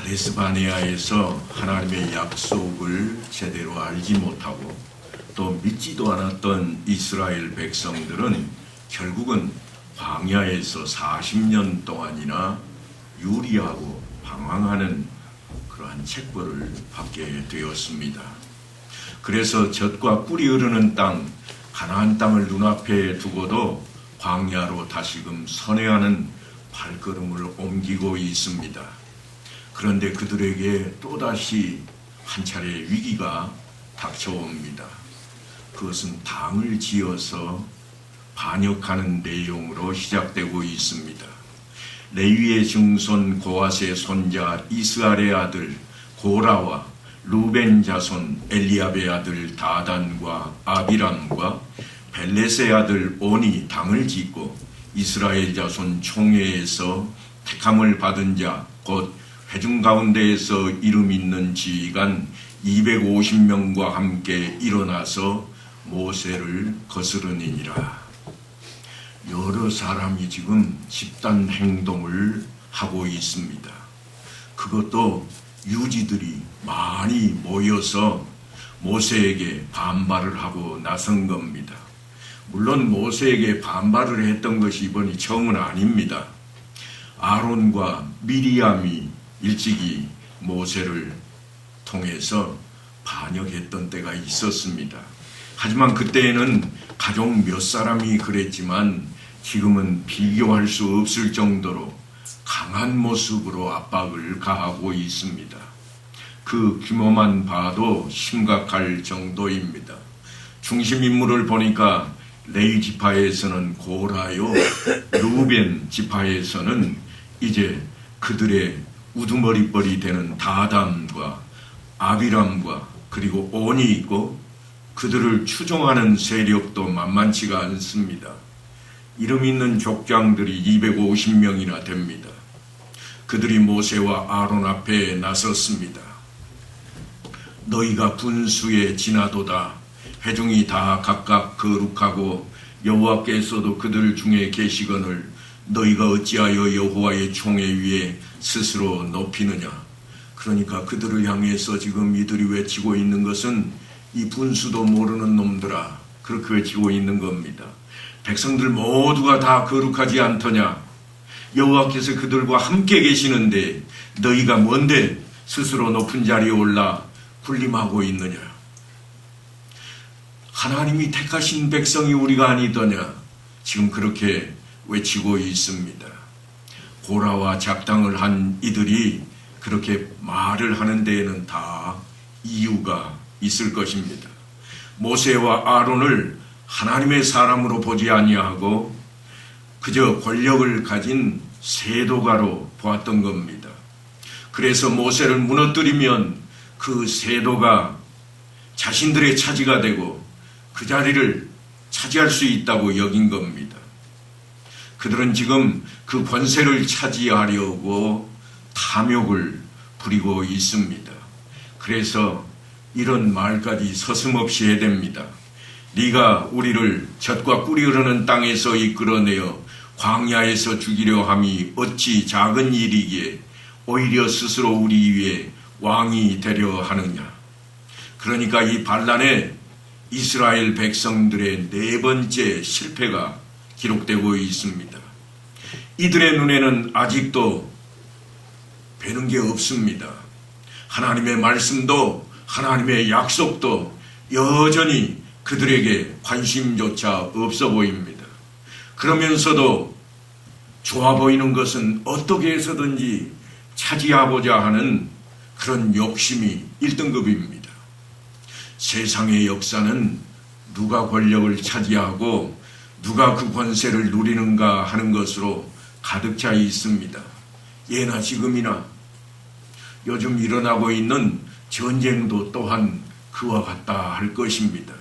가데스 바네아에서 하나님의 약속을 제대로 알지 못하고 또 믿지도 않았던 이스라엘 백성들은 결국은 광야에서 40년 동안이나 유리하고 방황하는 그러한 책벌을 받게 되었습니다. 그래서 젖과 꿀이 흐르는 땅, 가나안 땅을 눈앞에 두고도 광야로 다시금 선회하는 발걸음을 옮기고 있습니다. 그런데 그들에게 또다시 한 차례 위기가 닥쳐옵니다. 그것은 당을 지어서 반역하는 내용으로 시작되고 있습니다. 레위의 증손 고앗의 손자 이스알의 아들 고라와 루벤 자손 엘리압의 아들 다단과 아비람과 벨렛의 아들 온이 당을 짓고 이스라엘 자손 총회에서 택함을 받은 자 곧 회중 가운데에서 이름 있는 지휘관 250명과 함께 일어나서 모세를 거스르니라. 여러 사람이 지금 집단 행동을 하고 있습니다. 그것도 유지들이 많이 모여서 모세에게 반발을 하고 나선 겁니다. 물론 모세에게 반발을 했던 것이 이번이 처음은 아닙니다. 아론과 미리암이 일찍이 모세를 통해서 반역했던 때가 있었습니다. 하지만 그때에는 가족 몇 사람이 그랬지만 지금은 비교할 수 없을 정도로 강한 모습으로 압박을 가하고 있습니다. 그 규모만 봐도 심각할 정도입니다. 중심 인물을 보니까 레위 지파에서는 고라요, 루벤 지파에서는 이제 그들의 우두머리뻘이 되는 다단과 아비람과 그리고 온이 있고 그들을 추종하는 세력도 만만치가 않습니다. 이름 있는 족장들이 250명이나 됩니다. 그들이 모세와 아론 앞에 나섰습니다. 너희가 분수에 지나도다. 회중이 다 각각 거룩하고 여호와께서도 그들 중에 계시거늘 너희가 어찌하여 여호와의 총회 위에 스스로 높이느냐. 그러니까 그들을 향해서 지금 이들이 외치고 있는 것은 이 분수도 모르는 놈들아, 그렇게 외치고 있는 겁니다. 백성들 모두가 다 거룩하지 않더냐. 여호와께서 그들과 함께 계시는데 너희가 뭔데 스스로 높은 자리에 올라 군림하고 있느냐. 하나님이 택하신 백성이 우리가 아니더냐. 지금 그렇게 외치고 있습니다. 고라와 작당을 한 이들이 그렇게 말을 하는 데에는 다 이유가 있을 것입니다. 모세와 아론을 하나님의 사람으로 보지 아니하고 그저 권력을 가진 세도가로 보았던 겁니다. 그래서 모세를 무너뜨리면 그 세도가 자신들의 차지가 되고 그 자리를 차지할 수 있다고 여긴 겁니다. 그들은 지금 그 권세를 차지하려고 탐욕을 부리고 있습니다. 그래서 이런 말까지 서슴없이 해야 됩니다. 네가 우리를 젖과 꿀이 흐르는 땅에서 이끌어내어 광야에서 죽이려 함이 어찌 작은 일이기에 오히려 스스로 우리 위에 왕이 되려 하느냐. 그러니까 이 반란에 이스라엘 백성들의 네 번째 실패가 기록되고 있습니다. 이들의 눈에는 아직도 뵈는 게 없습니다. 하나님의 말씀도 하나님의 약속도 여전히 그들에게 관심조차 없어 보입니다. 그러면서도 좋아 보이는 것은 어떻게 해서든지 차지하고자 하는 그런 욕심이 1등급입니다. 세상의 역사는 누가 권력을 차지하고 누가 그 권세를 누리는가 하는 것으로 가득 차 있습니다. 예나 지금이나 요즘 일어나고 있는 전쟁도 또한 그와 같다 할 것입니다.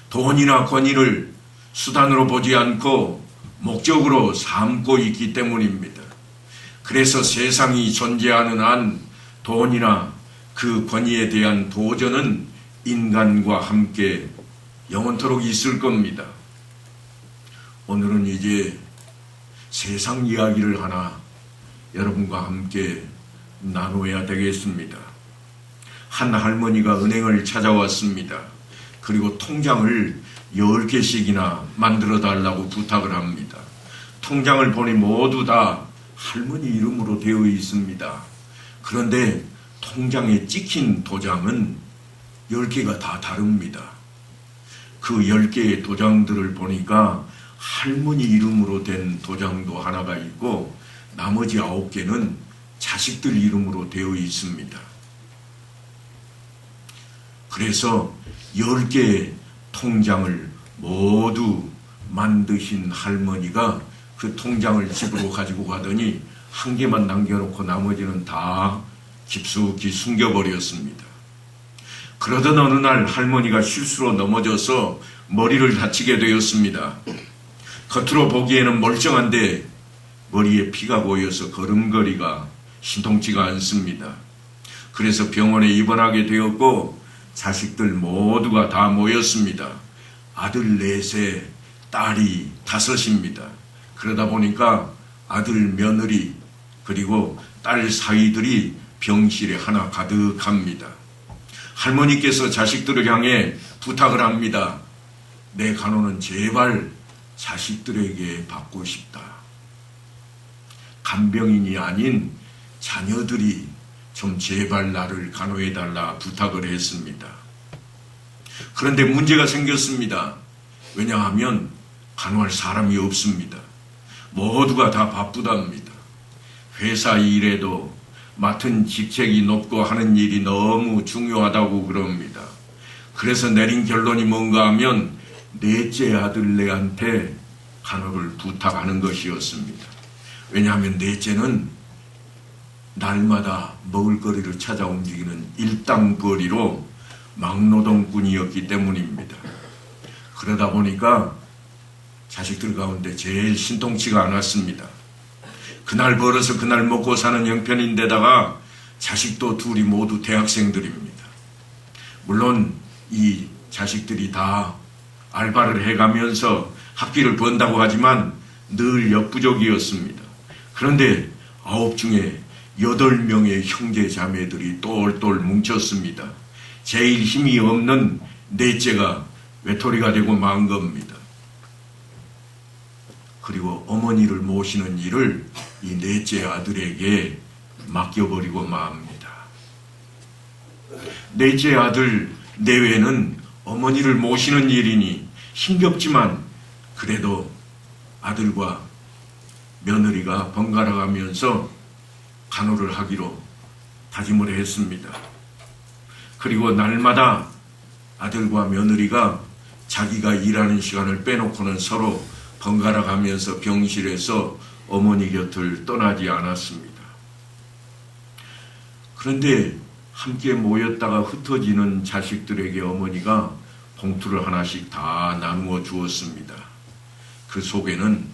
돈이나 권위를 수단으로 보지 않고 목적으로 삼고 있기 때문입니다. 그래서 세상이 존재하는 한 돈이나 그 권위에 대한 도전은 인간과 함께 영원토록 있을 겁니다. 오늘은 이제 세상 이야기를 하나 여러분과 함께 나누어야 되겠습니다. 한 할머니가 은행을 찾아왔습니다. 그리고 통장을 10개씩이나 만들어 달라고 부탁을 합니다. 통장을 보니 모두 다 할머니 이름으로 되어 있습니다. 그런데 통장에 찍힌 도장은 10개가 다 다릅니다. 그 10개의 도장들을 보니까 할머니 이름으로 된 도장도 하나가 있고 나머지 9개는 자식들 이름으로 되어 있습니다. 그래서 10개의 통장을 모두 만드신 할머니가 그 통장을 집으로 가지고 가더니 한 개만 남겨놓고 나머지는 다 깊숙이 숨겨버렸습니다. 그러던 어느 날 할머니가 실수로 넘어져서 머리를 다치게 되었습니다. 겉으로 보기에는 멀쩡한데 머리에 피가 고여서 걸음걸이가 신통치가 않습니다. 그래서 병원에 입원하게 되었고 자식들 모두가 다 모였습니다. 아들 4세, 딸이 5입니다. 그러다 보니까 아들 며느리 그리고 딸 사위들이 병실에 하나 가득합니다. 할머니께서 자식들을 향해 부탁을 합니다. 내 간호는 제발 자식들에게 받고 싶다. 간병인이 아닌 자녀들이 좀 제발 나를 간호해달라 부탁을 했습니다. 그런데 문제가 생겼습니다. 왜냐하면 간호할 사람이 없습니다. 모두가 다 바쁘답니다. 회사 일에도 맡은 직책이 높고 하는 일이 너무 중요하다고 그럽니다. 그래서 내린 결론이 뭔가 하면 넷째 아들네한테 간호를 부탁하는 것이었습니다. 왜냐하면 넷째는 날마다 먹을거리를 찾아 움직이는 일당거리로 막노동꾼이었기 때문입니다. 그러다 보니까 자식들 가운데 제일 신통치가 않았습니다. 그날 벌어서 그날 먹고 사는 형편인데다가 자식도 둘이 모두 대학생들입니다. 물론 이 자식들이 다 알바를 해가면서 학비를 번다고 하지만 늘 역부족이었습니다. 그런데 9 중에 8명의 형제 자매들이 똘똘 뭉쳤습니다. 제일 힘이 없는 넷째가 외톨이가 되고 만 겁니다. 그리고 어머니를 모시는 일을 이 넷째 아들에게 맡겨버리고 맙니다. 넷째 아들 내외는 어머니를 모시는 일이니 힘겹지만 그래도 아들과 며느리가 번갈아 가면서 간호를 하기로 다짐을 했습니다. 그리고 날마다 아들과 며느리가 자기가 일하는 시간을 빼놓고는 서로 번갈아 가면서 병실에서 어머니 곁을 떠나지 않았습니다. 그런데 함께 모였다가 흩어지는 자식들에게 어머니가 봉투를 하나씩 다 나누어 주었습니다. 그 속에는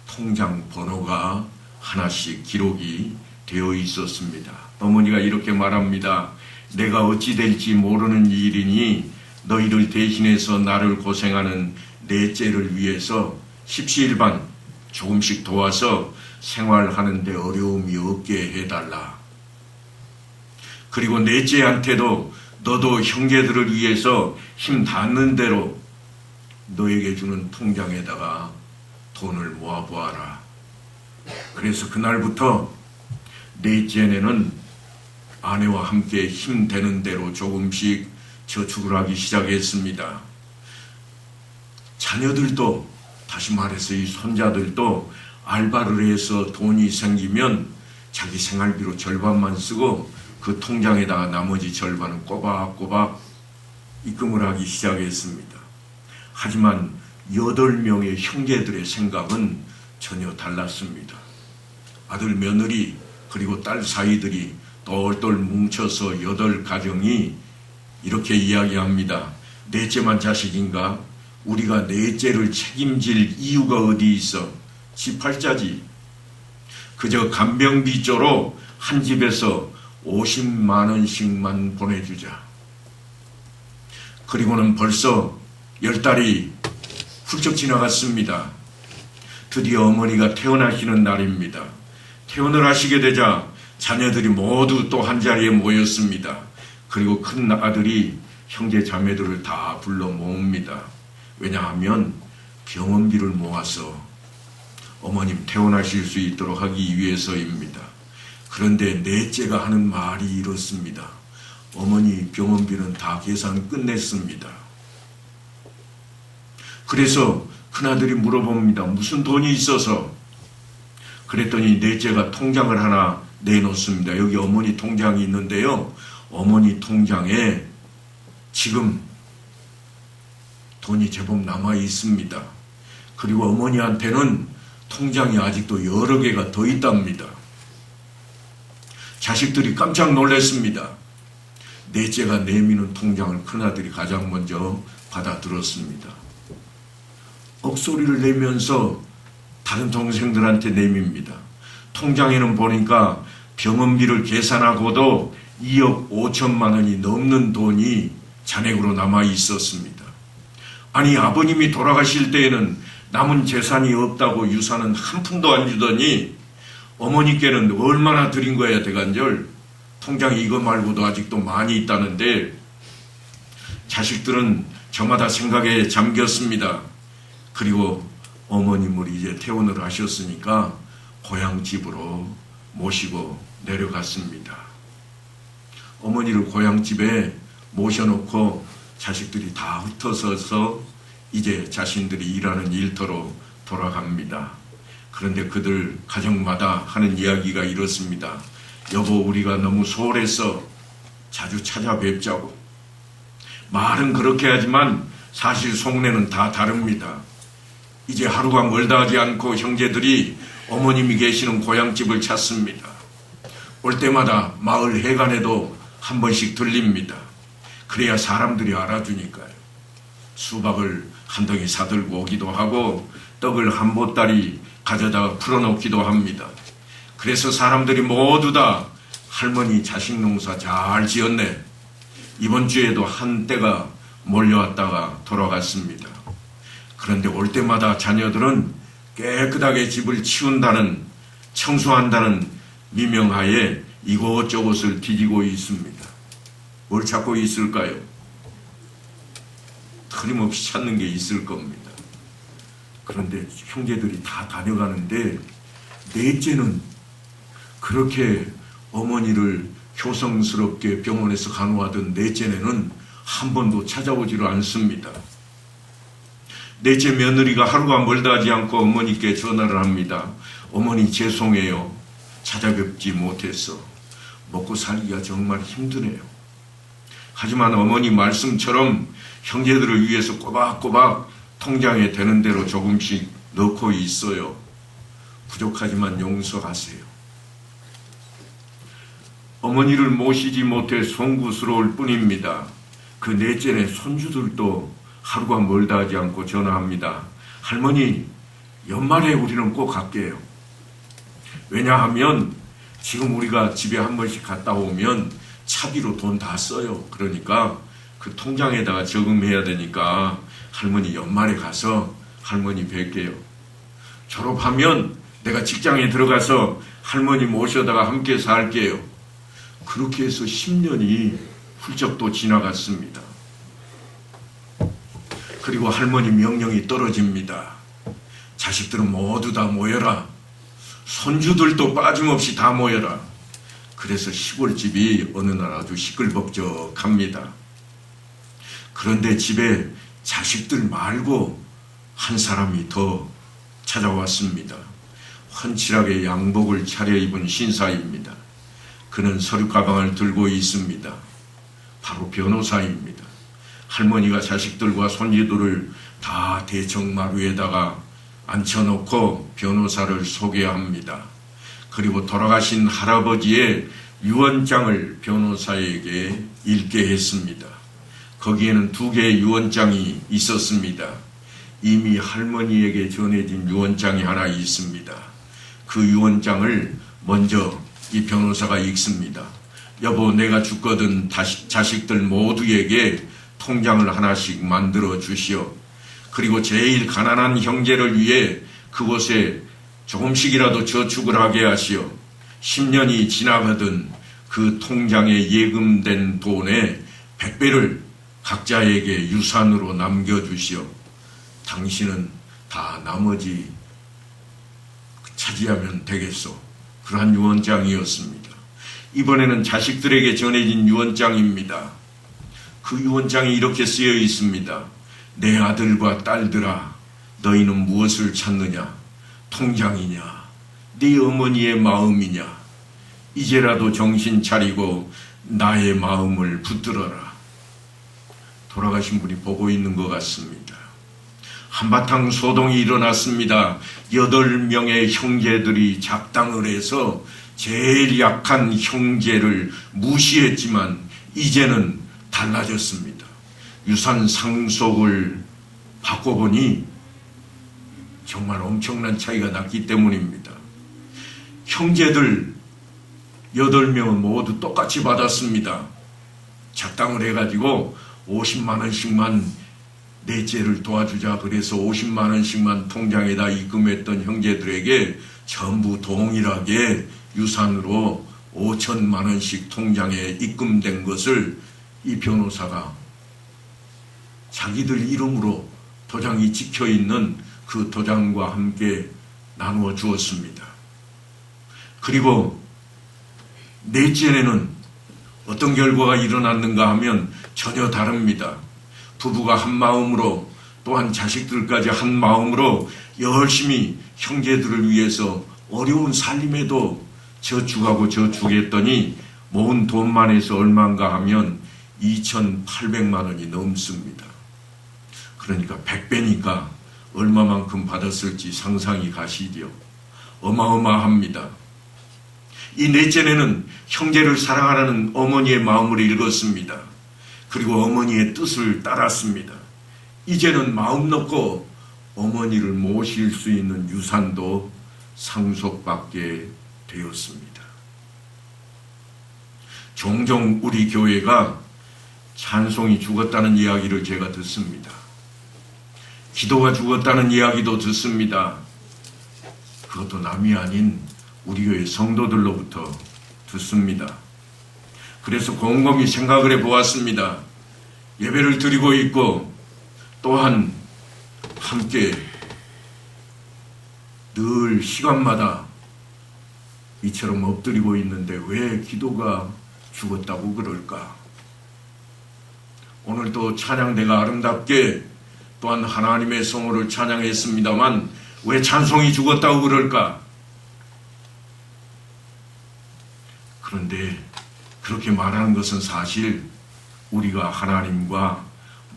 통장 번호가 하나씩 기록이 되어 있었습니다. 어머니가 이렇게 말합니다. 내가 어찌 될지 모르는 일이니 너희를 대신해서 나를 고생하는 넷째를 위해서 십시일반 조금씩 도와서 생활하는 데 어려움이 없게 해달라. 그리고 넷째한테도 너도 형제들을 위해서 힘 닿는 대로 너에게 주는 통장에다가 돈을 모아보아라. 그래서 그날부터 넷째네는 아내와 함께 힘 되는 대로 조금씩 저축을 하기 시작했습니다. 자녀들도 다시 말해서 이 손자들도 알바를 해서 돈이 생기면 자기 생활비로 절반만 쓰고 그 통장에다가 나머지 절반은 꼬박꼬박 입금을 하기 시작했습니다. 하지만 8명의 형제들의 생각은 전혀 달랐습니다. 아들 며느리 그리고 딸 사이들이 똘똘 뭉쳐서 8가정이 이렇게 이야기합니다. 넷째만 자식인가? 우리가 넷째를 책임질 이유가 어디 있어? 지 8자지. 그저 간병비조로 한 집에서 50만 원씩만 보내주자. 그리고는 벌써 10달이 훌쩍 지나갔습니다. 드디어 어머니가 퇴원하시는 날입니다. 퇴원을 하시게 되자 자녀들이 모두 또 한자리에 모였습니다. 그리고 큰 아들이 형제 자매들을 다 불러 모읍니다. 왜냐하면 병원비를 모아서 어머님 퇴원하실 수 있도록 하기 위해서입니다. 그런데 넷째가 하는 말이 이렇습니다. 어머니 병원비는 다 계산 끝냈습니다. 그래서 큰아들이 물어봅니다. 무슨 돈이 있어서? 그랬더니 넷째가 통장을 하나 내놓습니다. 여기 어머니 통장이 있는데요. 어머니 통장에 지금 돈이 제법 남아 있습니다. 그리고 어머니한테는 통장이 아직도 여러 개가 더 있답니다. 자식들이 깜짝 놀랐습니다. 넷째가 내미는 통장을 큰아들이 가장 먼저 받아들었습니다. 억소리를 내면서 다른 동생들한테 내밉니다. 통장에는 보니까 병원비를 계산하고도 2억 5천만 원이 넘는 돈이 잔액으로 남아 있었습니다. 아니, 아버님이 돌아가실 때에는 남은 재산이 없다고 유산은 한 푼도 안 주더니 어머니께는 얼마나 드린 거야 대간절? 통장에 이거 말고도 아직도 많이 있다는데. 자식들은 저마다 생각에 잠겼습니다. 그리고 어머님을 이제 퇴원을 하셨으니까 고향집으로 모시고 내려갔습니다. 어머니를 고향집에 모셔놓고 자식들이 다 흩어서서 이제 자신들이 일하는 일터로 돌아갑니다. 그런데 그들 가정마다 하는 이야기가 이렇습니다. 여보, 우리가 너무 소홀해서 자주 찾아뵙자고. 말은 그렇게 하지만 사실 속내는 다 다릅니다. 이제 하루가 멀다 하지 않고 형제들이 어머님이 계시는 고향집을 찾습니다. 올 때마다 마을 해관에도 한 번씩 들립니다. 그래야 사람들이 알아주니까요. 수박을 한 덩이 사들고 오기도 하고 떡을 한 보따리 가져다가 풀어놓기도 합니다. 그래서 사람들이 모두 다 할머니 자식 농사 잘 지었네. 이번 주에도 한때가 몰려왔다가 돌아갔습니다. 그런데 올 때마다 자녀들은 깨끗하게 집을 치운다는, 청소한다는 미명하에 이곳저곳을 뒤지고 있습니다. 뭘 찾고 있을까요? 틀림없이 찾는 게 있을 겁니다. 그런데 형제들이 다 다녀가는데 넷째는 그렇게 어머니를 효성스럽게 병원에서 간호하던 넷째는 한 번도 찾아오지를 않습니다. 넷째 며느리가 하루가 멀다 하지 않고 어머니께 전화를 합니다. 어머니 죄송해요. 찾아뵙지 못해서 먹고 살기가 정말 힘드네요. 하지만 어머니 말씀처럼 형제들을 위해서 꼬박꼬박 통장에 되는 대로 조금씩 넣고 있어요. 부족하지만 용서하세요. 어머니를 모시지 못해 송구스러울 뿐입니다. 그 넷째네 손주들도 하루가 멀다 하지 않고 전화합니다. 할머니, 연말에 우리는 꼭 갈게요. 왜냐하면 지금 우리가 집에 한 번씩 갔다 오면 차비로 돈 다 써요. 그러니까 그 통장에다가 저금해야 되니까 할머니 연말에 가서 할머니 뵐게요. 졸업하면 내가 직장에 들어가서 할머니 모셔다가 함께 살게요. 그렇게 해서 10년이 훌쩍 또 지나갔습니다. 그리고 할머니 명령이 떨어집니다. 자식들은 모두 다 모여라. 손주들도 빠짐없이 다 모여라. 그래서 시골집이 어느 날 아주 시끌벅적합니다. 그런데 집에 자식들 말고 한 사람이 더 찾아왔습니다. 훤칠하게 양복을 차려입은 신사입니다. 그는 서류 가방을 들고 있습니다. 바로 변호사입니다. 할머니가 자식들과 손주들을 다 대청마루에다가 앉혀놓고 변호사를 소개합니다. 그리고 돌아가신 할아버지의 유언장을 변호사에게 읽게 했습니다. 거기에는 2개의 유언장이 있었습니다. 이미 할머니에게 전해진 유언장이 하나 있습니다. 그 유언장을 먼저 이 변호사가 읽습니다. 여보, 내가 죽거든 자식들 모두에게 통장을 하나씩 만들어 주시오. 그리고 제일 가난한 형제를 위해 그곳에 조금씩이라도 저축을 하게 하시오. 10년이 지나거든 그 통장에 예금된 돈의 100배를 각자에게 유산으로 남겨주시오. 당신은 다 나머지 차지하면 되겠소. 그러한 유언장이었습니다. 이번에는 자식들에게 전해진 유언장입니다. 그 유언장이 이렇게 쓰여 있습니다. 내 아들과 딸들아, 너희는 무엇을 찾느냐? 통장이냐? 네 어머니의 마음이냐? 이제라도 정신 차리고 나의 마음을 붙들어라. 돌아가신 분이 보고 있는 것 같습니다. 한바탕 소동이 일어났습니다. 8명의 형제들이 작당을 해서 제일 약한 형제를 무시했지만 이제는 달라졌습니다. 유산 상속을 바꿔보니 정말 엄청난 차이가 났기 때문입니다. 형제들 8명은 모두 똑같이 받았습니다. 작당을 해가지고 50만 원씩만 넷째를 도와주자 그래서 50만 원씩만 통장에다 입금했던 형제들에게 전부 동일하게 유산으로 5천만 원씩 통장에 입금된 것을 이 변호사가 자기들 이름으로 도장이 찍혀있는 그 도장과 함께 나누어 주었습니다. 그리고 넷째는 어떤 결과가 일어났는가 하면 전혀 다릅니다. 부부가 한 마음으로 또한 자식들까지 한 마음으로 열심히 형제들을 위해서 어려운 살림에도 저축하고 저축했더니 모은 돈만 해서 얼마인가 하면 2,800만 원이 넘습니다. 그러니까 100배니까 얼마만큼 받았을지 상상이 가시죠. 어마어마합니다. 이 넷째는 형제를 사랑하는 어머니의 마음을 읽었습니다. 그리고 어머니의 뜻을 따랐습니다. 이제는 마음 놓고 어머니를 모실 수 있는 유산도 상속받게 되었습니다. 종종 우리 교회가 찬송이 죽었다는 이야기를 제가 듣습니다. 기도가 죽었다는 이야기도 듣습니다. 그것도 남이 아닌 우리 교회 성도들로부터 듣습니다. 그래서 곰곰이 생각을 해보았습니다. 예배를 드리고 있고 또한 함께 늘 시간마다 이처럼 엎드리고 있는데 왜 기도가 죽었다고 그럴까? 오늘도 찬양대가 아름답게 또한 하나님의 성호를 찬양했습니다만 왜 찬송이 죽었다고 그럴까? 그런데 그렇게 말하는 것은 사실 우리가 하나님과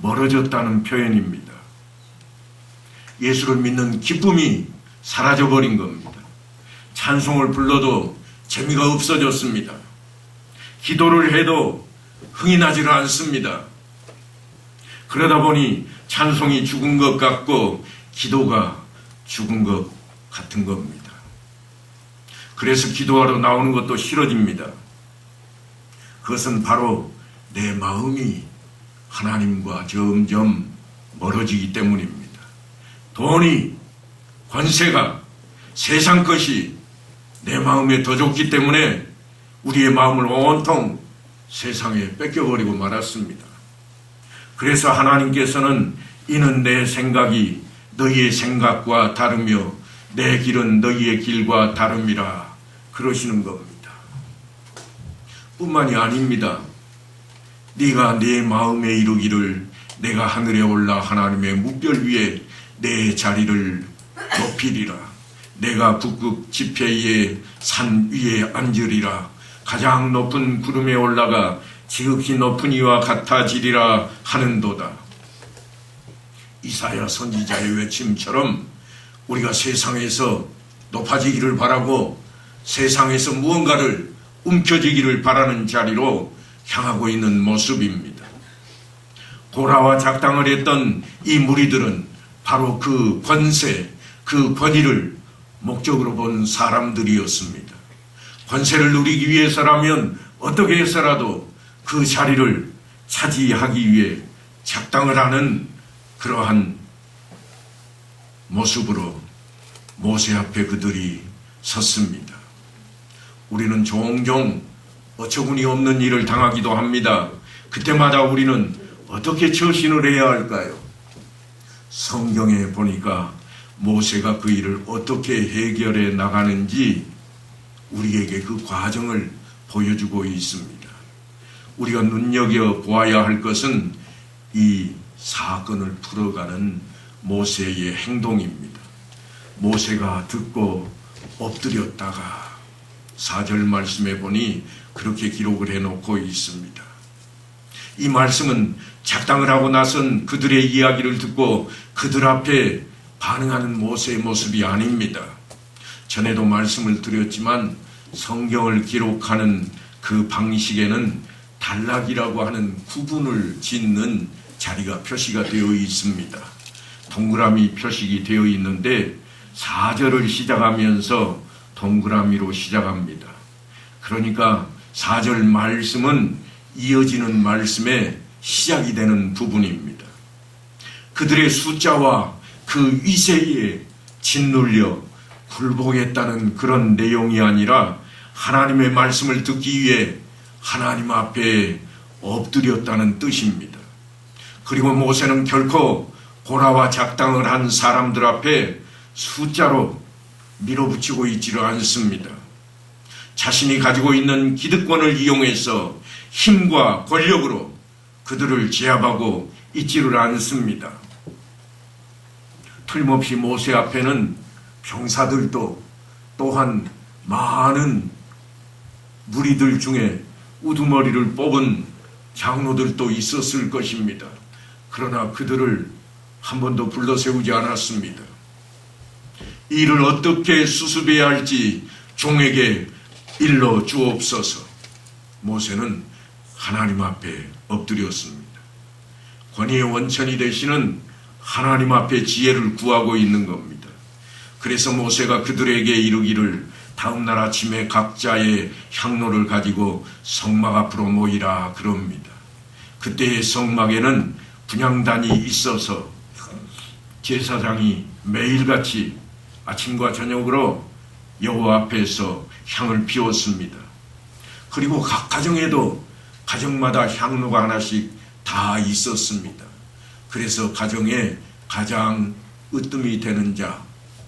멀어졌다는 표현입니다. 예수를 믿는 기쁨이 사라져버린 겁니다. 찬송을 불러도 재미가 없어졌습니다. 기도를 해도 흥이 나지를 않습니다. 그러다 보니 찬송이 죽은 것 같고 기도가 죽은 것 같은 겁니다. 그래서 기도하러 나오는 것도 싫어집니다. 그것은 바로 내 마음이 하나님과 점점 멀어지기 때문입니다. 돈이, 권세가, 세상 것이 내 마음에 더 좋기 때문에 우리의 마음을 온통 세상에 뺏겨버리고 말았습니다. 그래서 하나님께서는 이는 내 생각이 너희의 생각과 다르며 내 길은 너희의 길과 다름이라 그러시는 겁니다. 뿐만이 아닙니다. 네가 내 마음에 이르기를 내가 하늘에 올라 하나님의 무별 위에 내 자리를 높이리라. 내가 북극 지폐의 산 위에 앉으리라. 가장 높은 구름에 올라가 지극히 높은 이와 같아지리라 하는도다. 이사야 선지자의 외침처럼 우리가 세상에서 높아지기를 바라고 세상에서 무언가를 움켜쥐기를 바라는 자리로 향하고 있는 모습입니다. 고라와 작당을 했던 이 무리들은 바로 그 권세, 그 권위를 목적으로 본 사람들이었습니다. 권세를 누리기 위해서라면 어떻게 해서라도 그 자리를 차지하기 위해 작당을 하는 그러한 모습으로 모세 앞에 그들이 섰습니다. 우리는 종종 어처구니 없는 일을 당하기도 합니다. 그때마다 우리는 어떻게 처신을 해야 할까요? 성경에 보니까 모세가 그 일을 어떻게 해결해 나가는지 우리에게 그 과정을 보여주고 있습니다. 우리가 눈여겨보아야 할 것은 이 사건을 풀어가는 모세의 행동입니다. 모세가 듣고 엎드렸다가 4절 말씀에 보니 그렇게 기록을 해놓고 있습니다. 이 말씀은 작당을 하고 나선 그들의 이야기를 듣고 그들 앞에 반응하는 모세의 모습이 아닙니다. 전에도 말씀을 드렸지만 성경을 기록하는 그 방식에는 단락이라고 하는 구분을 짓는 자리가 표시가 되어 있습니다. 동그라미 표식이 되어 있는데 4절을 시작하면서 동그라미로 시작합니다. 그러니까 4절 말씀은 이어지는 말씀의 시작이 되는 부분입니다. 그들의 숫자와 그 위세에 짓눌려 굴복했다는 그런 내용이 아니라 하나님의 말씀을 듣기 위해 하나님 앞에 엎드렸다는 뜻입니다. 그리고 모세는 결코 고라와 작당을 한 사람들 앞에 숫자로 밀어붙이고 있지를 않습니다. 자신이 가지고 있는 기득권을 이용해서 힘과 권력으로 그들을 제압하고 있지를 않습니다. 틀림없이 모세 앞에는 병사들도 또한 많은 무리들 중에 우두머리를 뽑은 장로들도 있었을 것입니다. 그러나 그들을 한 번도 불러세우지 않았습니다. 이 일을 어떻게 수습해야 할지 종에게 일러 주옵소서. 모세는 하나님 앞에 엎드렸습니다. 권위의 원천이 되시는 하나님 앞에 지혜를 구하고 있는 겁니다. 그래서 모세가 그들에게 이르기를 다음날 아침에 각자의 향로를 가지고 성막 앞으로 모이라 그럽니다. 그때의 성막에는 분향단이 있어서 제사장이 매일같이 아침과 저녁으로 여호와 앞에서 향을 피웠습니다. 그리고 각 가정에도 가정마다 향로가 하나씩 다 있었습니다. 그래서 가정에 가장 으뜸이 되는 자,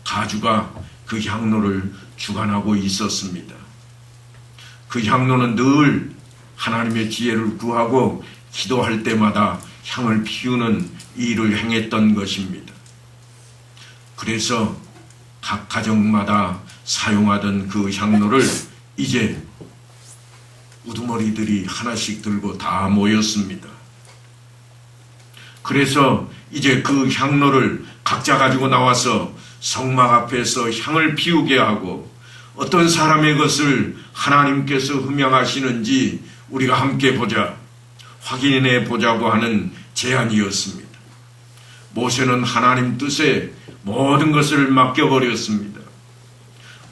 가주가 그 향로를 주관하고 있었습니다. 그 향로는 늘 하나님의 지혜를 구하고 기도할 때마다 향을 피우는 일을 행했던 것입니다. 그래서 각 가정마다 사용하던 그 향로를 이제 우두머리들이 하나씩 들고 다 모였습니다. 그래서 이제 그 향로를 각자 가지고 나와서 성막 앞에서 향을 피우게 하고 어떤 사람의 것을 하나님께서 흠양하시는지 우리가 함께 보자, 확인해 보자고 하는 제안이었습니다. 모세는 하나님 뜻에 모든 것을 맡겨버렸습니다.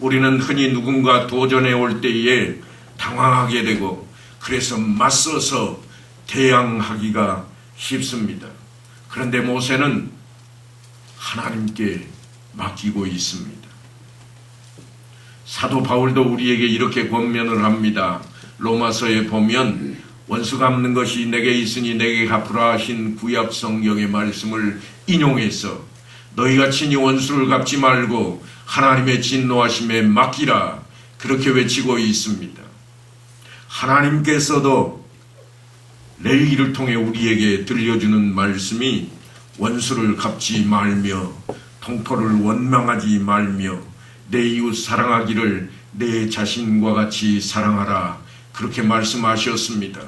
우리는 흔히 누군가 도전해 올 때에 당황하게 되고 그래서 맞서서 대항하기가 쉽습니다. 그런데 모세는 하나님께 맡기고 있습니다. 사도 바울도 우리에게 이렇게 권면을 합니다. 로마서에 보면 원수 갚는 것이 내게 있으니 내게 갚으라 하신 구약 성경의 말씀을 인용해서 너희가 친히 원수를 갚지 말고 하나님의 진노하심에 맡기라 그렇게 외치고 있습니다. 하나님께서도 레위기를 통해 우리에게 들려주는 말씀이 원수를 갚지 말며 동포를 원망하지 말며 내 이웃 사랑하기를 내 자신과 같이 사랑하라 그렇게 말씀하셨습니다.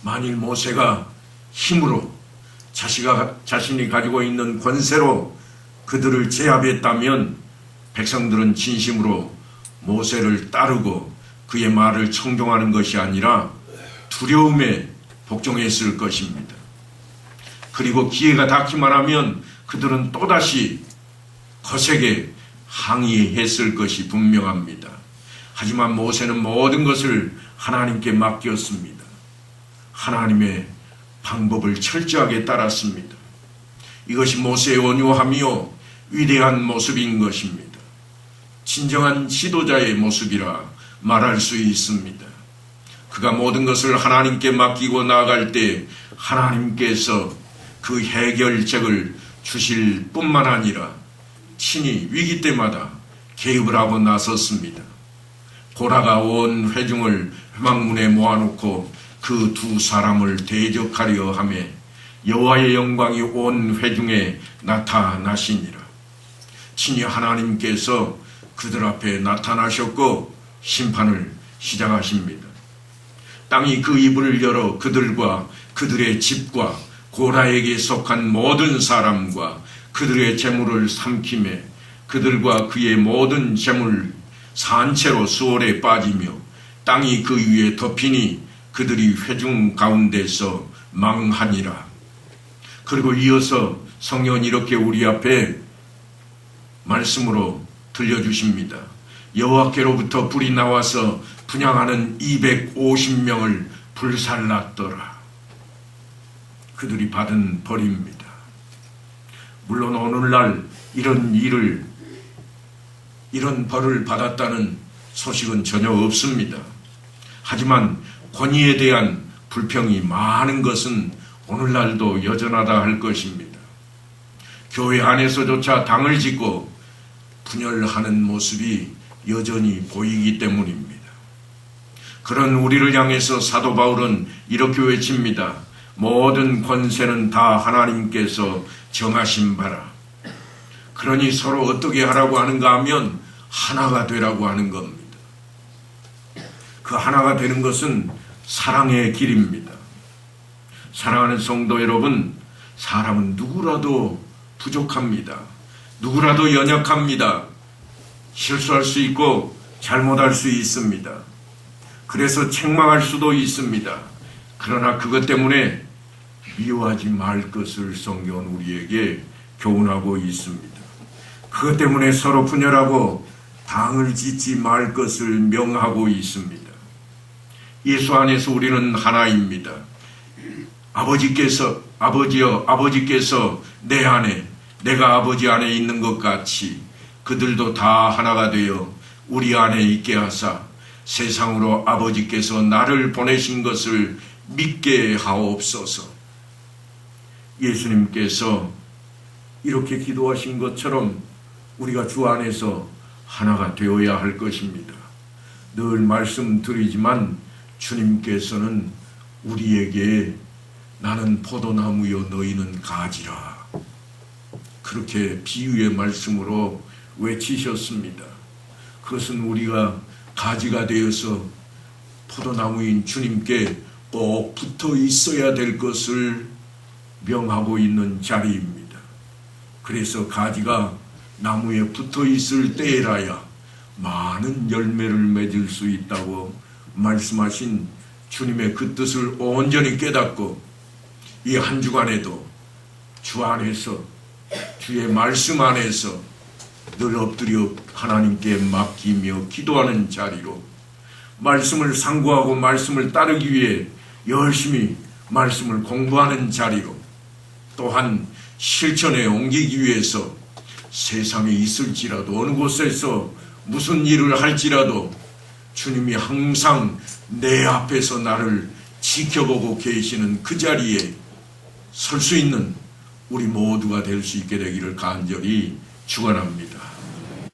만일 모세가 힘으로 자신이 가지고 있는 권세로 그들을 제압했다면 백성들은 진심으로 모세를 따르고 그의 말을 청종하는 것이 아니라 두려움에 복종했을 것입니다. 그리고 기회가 닿기만 하면 그들은 또다시 거세게 항의했을 것이 분명합니다. 하지만 모세는 모든 것을 하나님께 맡겼습니다. 하나님의 방법을 철저하게 따랐습니다. 이것이 모세의 온유함이요 위대한 모습인 것입니다. 진정한 지도자의 모습이라 말할 수 있습니다. 그가 모든 것을 하나님께 맡기고 나아갈 때 하나님께서 그 해결책을 주실 뿐만 아니라 친히 위기 때마다 개입을 하고 나섰습니다. 고라가 온 회중을 회막문에 모아놓고 그 두 사람을 대적하려 하며 여호와의 영광이 온 회중에 나타나시니라. 친히 하나님께서 그들 앞에 나타나셨고 심판을 시작하십니다. 땅이 그 입을 열어 그들과 그들의 집과 고라에게 속한 모든 사람과 그들의 재물을 삼키매 그들과 그의 모든 재물 산채로 수월에 빠지며 땅이 그 위에 덮이니 그들이 회중 가운데서 망하니라. 그리고 이어서 성령은 이렇게 우리 앞에 말씀으로 들려주십니다. 여호와께로부터 불이 나와서 분향하는 250명을 불살랐더라. 그들이 받은 벌입니다. 물론 오늘날 이런 벌을 받았다는 소식은 전혀 없습니다. 하지만 권위에 대한 불평이 많은 것은 오늘날도 여전하다 할 것입니다. 교회 안에서조차 당을 짓고 분열하는 모습이 여전히 보이기 때문입니다. 그런 우리를 향해서 사도 바울은 이렇게 외칩니다. 모든 권세는 다 하나님께서 정하신 바라. 그러니 서로 어떻게 하라고 하는가 하면 하나가 되라고 하는 겁니다. 그 하나가 되는 것은 사랑의 길입니다. 사랑하는 성도 여러분, 사람은 누구라도 부족합니다. 누구라도 연약합니다. 실수할 수 있고 잘못할 수 있습니다. 그래서 책망할 수도 있습니다. 그러나 그것 때문에 미워하지 말 것을 성경은 우리에게 교훈하고 있습니다. 그것 때문에 서로 분열하고 당을 짓지 말 것을 명하고 있습니다. 예수 안에서 우리는 하나입니다. 아버지께서 내 안에 내가 아버지 안에 있는 것 같이 그들도 다 하나가 되어 우리 안에 있게 하사 세상으로 아버지께서 나를 보내신 것을 믿게 하옵소서. 예수님께서 이렇게 기도하신 것처럼 우리가 주 안에서 하나가 되어야 할 것입니다. 늘 말씀드리지만 주님께서는 우리에게 나는 포도나무여 너희는 가지라. 그렇게 비유의 말씀으로 외치셨습니다. 그것은 우리가 가지가 되어서 포도나무인 주님께 꼭 붙어 있어야 될 것을 명하고 있는 자리입니다. 그래서 가지가 나무에 붙어 있을 때에라야 많은 열매를 맺을 수 있다고 말씀하신 주님의 그 뜻을 온전히 깨닫고 이 한 주간에도 주 안에서 주의 말씀 안에서 늘 엎드려 하나님께 맡기며 기도하는 자리로 말씀을 상고하고 말씀을 따르기 위해 열심히 말씀을 공부하는 자리로 또한 실천에 옮기기 위해서 세상에 있을지라도 어느 곳에서 무슨 일을 할지라도 주님이 항상 내 앞에서 나를 지켜보고 계시는 그 자리에 설 수 있는 우리 모두가 될 수 있게 되기를 간절히 축원합니다.